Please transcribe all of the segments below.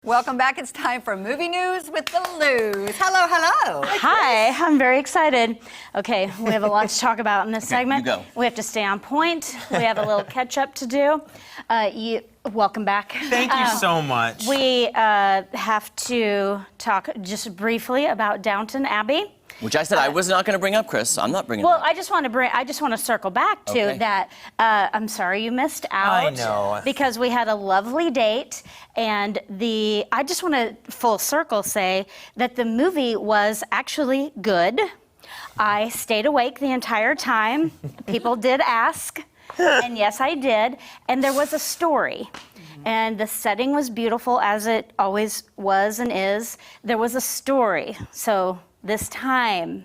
Welcome back. It's time for Movie News with the Loos. Hello, hello. Hi, I'm very excited. Okay, we have a lot to talk about in this segment. You go. We have to stay on point. We have a little catch up to do. Welcome back. Thank you so much. We have to talk just briefly about Downton Abbey. Which I said I was not going to bring up, Chris. I'm not bringing it Well, up. I just want to circle back to Okay. that. I'm sorry you missed out. I know. Because we had a lovely date, and I just want to full circle say that the movie was actually good. I stayed awake the entire time. People did ask, and yes, I did. And there was a story. And the setting was beautiful, as it always was and is. There was a story. So this time,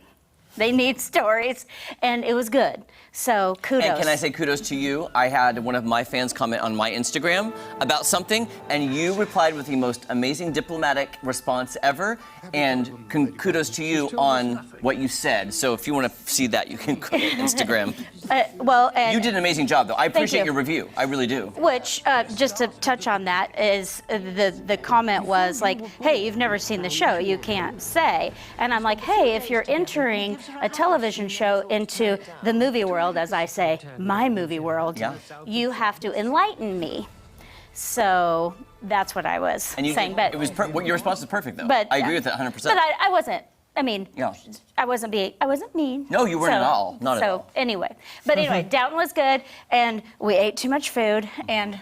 they need stories, and it was good. So kudos. And can I say kudos to you? I had one of my fans comment on my Instagram about something, and you replied with the most amazing diplomatic response ever. And kudos to you on what you said. So if you want to see that, you can go to Instagram. And You did an amazing job, though. I appreciate you. your review. I really do. Which, just to touch on that, is the comment was like, hey, you've never seen the show, you can't say. And I'm like, hey, if you're entering a television show into the movie world, as I say, my movie world, Yeah. you have to enlighten me. So that's what I was saying. Did, it was your response is perfect, though. But I agree with it 100%. But I wasn't. I mean, Yeah. I wasn't mean. No, you weren't at all. Not at all. So anyway, Downton was good, and we ate too much food, and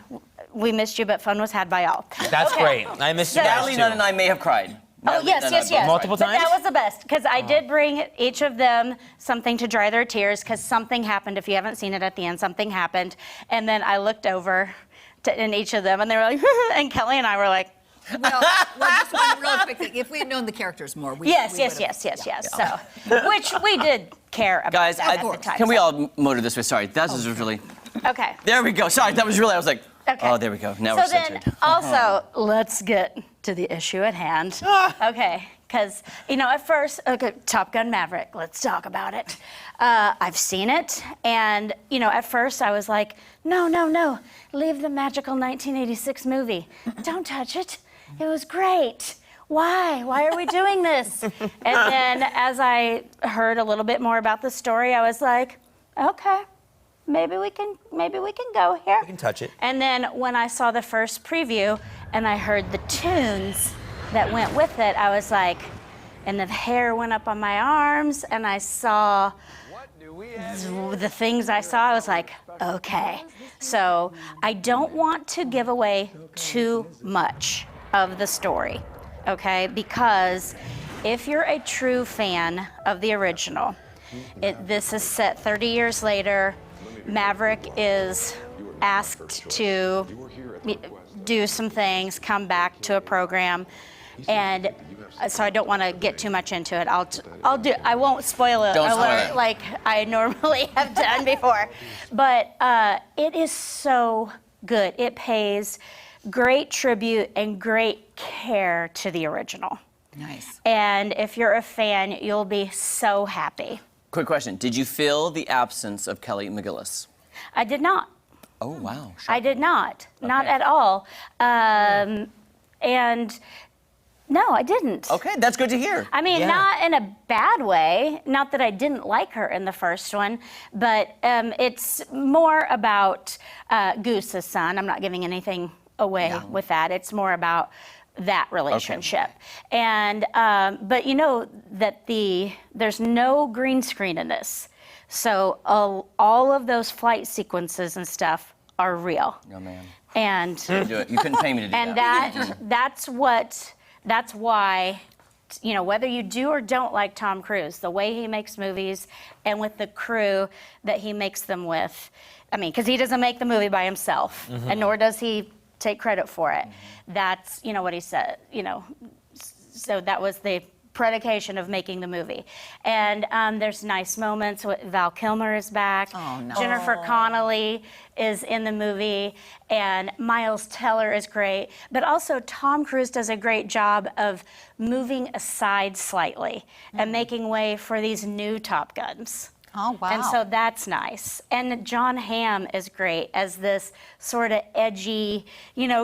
we missed you, but fun was had by all. That's Okay. great. I missed you So- guys Natalie too. Nunn and I may have cried. Oh, Natalie yes, Nunn and I yes, both yes. cried. Multiple But times? that was the best, because I did bring each of them something to dry their tears, because something happened. If you haven't seen it at the end, something happened. And then I looked over in each of them, and they were like, and Kelly and I were like, Well, just one real quick thing. If we had known the characters more, we yes. would've- So, which we did care about Guys, that at the time. can we so. all motor this way? Sorry, that was really... Okay. There we go. Sorry, that was really... I was like, Okay. oh, there we go. Now So we're then, centered. also, let's get to the issue at hand. Okay, because, at first, Top Gun Maverick, let's talk about it. I've seen it, and, at first I was like, no, leave the magical 1986 movie. Don't touch it. It was great. Why? Why are we doing this? And then as I heard a little bit more about the story, I was like, okay, maybe we can go here. We can touch it. And then when I saw the first preview and I heard the tunes that went with it, I was like, and the hair went up on my arms, and I saw the things I saw, I was like, okay. So I don't want to give away too much of the story, okay? Because if you're a true fan of the original, this is set 30 years later. Maverick is asked to do some things, come back to a program, and so I don't want to get too much into it. I won't spoil it Don't spoil alert it. like I normally have done before. But it is so good. It pays great tribute and great care to the original. Nice. And if you're a fan, you'll be so happy. Quick question. Did you feel the absence of Kelly McGillis? I did not. Oh, wow. I did not. Not Okay. at all. And no, I didn't. Okay, that's good to hear. I mean, Yeah. not in a bad way. Not that I didn't like her in the first one, but it's more about Goose's son. I'm not giving anything away with that. It's more about that relationship. And but that there's no green screen in this, so all of those flight sequences and stuff are real. Oh, man. And Do it. You couldn't pay me to do and that. that's why, whether you do or don't like Tom Cruise, the way he makes movies and with the crew that he makes them with, I mean, because he doesn't make the movie by himself, and nor does he take credit for it. That's, what he said, so that was the predication of making the movie. And there's nice moments. Val Kilmer is back. Oh, no. Jennifer Connelly is in the movie, and Miles Teller is great. But also Tom Cruise does a great job of moving aside slightly and making way for these new Top Guns. Oh, wow. And so that's nice. And John Hamm is great as this sort of edgy,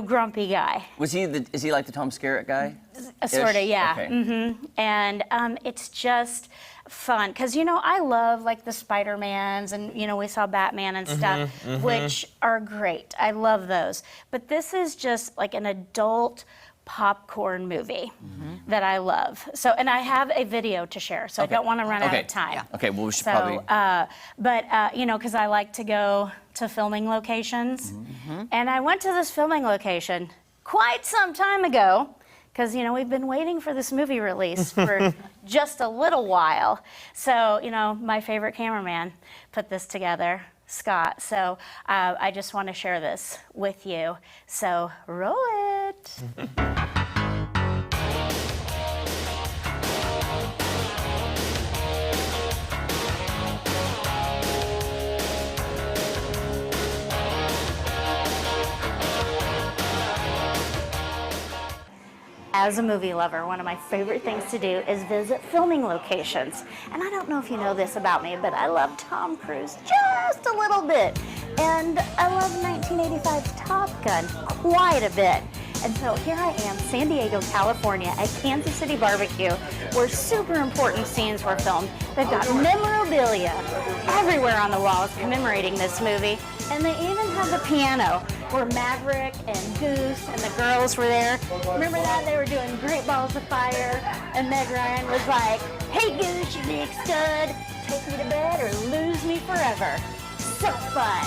grumpy guy. Is he like the Tom Skerritt guy? Sort of, yeah. Okay. And it's just fun because I love like the Spider-Mans and we saw Batman and stuff, which are great. I love those. But this is just like an adult popcorn movie that I love. So, and I have a video to share, so Okay. I don't want to run out Okay. of time. Yeah. Okay, well, we should So, probably... because I like to go to filming locations, and I went to this filming location quite some time ago, because we've been waiting for this movie release for just a little while. So my favorite cameraman put this together, Scott. So I just want to share this with you. So roll it. As a movie lover, one of my favorite things to do is visit filming locations. And I don't know if you know this about me, but I love Tom Cruise just a little bit. And I love 1985's Top Gun quite a bit. And so here I am, San Diego, California, at Kansas City Barbecue, where super important scenes were filmed. They've got memorabilia everywhere on the walls commemorating this movie. And they even have the piano where Maverick and Goose and the girls were there. Remember that? They were doing Great Balls of Fire. And Meg Ryan was like, "Hey Goose, you big stud, take me to bed or lose me forever." So fun.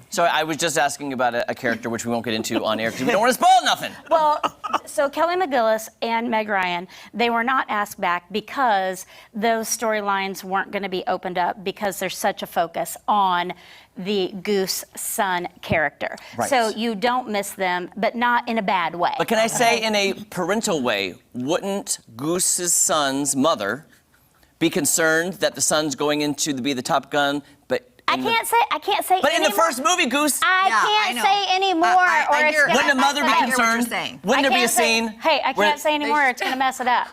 So I was just asking about a character which we won't get into on air because we don't want to spoil nothing. Well, so Kelly McGillis and Meg Ryan, they were not asked back because those storylines weren't going to be opened up because there's such a focus on the Goose son character. Right. So you don't miss them, but not in a bad way. But can I say, in a parental way, wouldn't Goose's son's mother be concerned that the son's going into to be the Top Gun, but I can't say But in the anymore. first movie, Goose, I Yeah, I can't know. say anymore, I or it's hear- gonna wouldn't the mother be mess it up. I hear what you're concerned? saying. Wouldn't I there be a can't say- scene? Hey, I where- can't say anymore. It's gonna mess it up.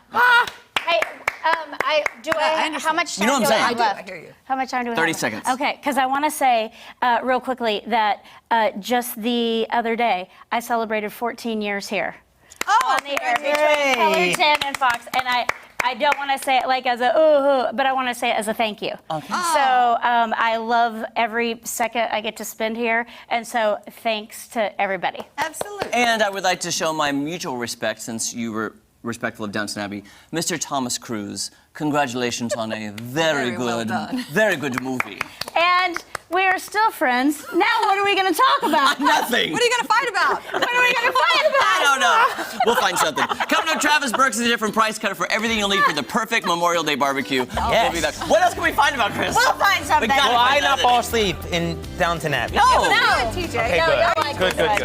Hey, I understand. how much time You know what I'm do I saying. have I do, left? I hear you. How much time do we have? 30 left? seconds. Okay, because I want to say real quickly that just the other day I celebrated 14 years here Oh, on the air between Color 10 and Fox, and I don't want to say it like as a but I want to say it as a thank you. Okay. So I love every second I get to spend here, and so thanks to everybody. Absolutely. And I would like to show my mutual respect, since you were respectful of Downton Abbey. Mr. Thomas Cruise, congratulations on a very Very well good, done. very good movie. And we're still friends. Now what are we going to talk about? Nothing. What are you going to fight about? What are we going to fight about? I don't know. We'll find something. Coming up, Travis Burks is a different price cutter for everything you'll need for the perfect Memorial Day barbecue. We'll be back. What else can we find about Chris? We'll find something. We gotta Well, I find not out. fall asleep in Downton Abbey. No. No. TJ. Okay, No, good. you're like Good, this. good, good.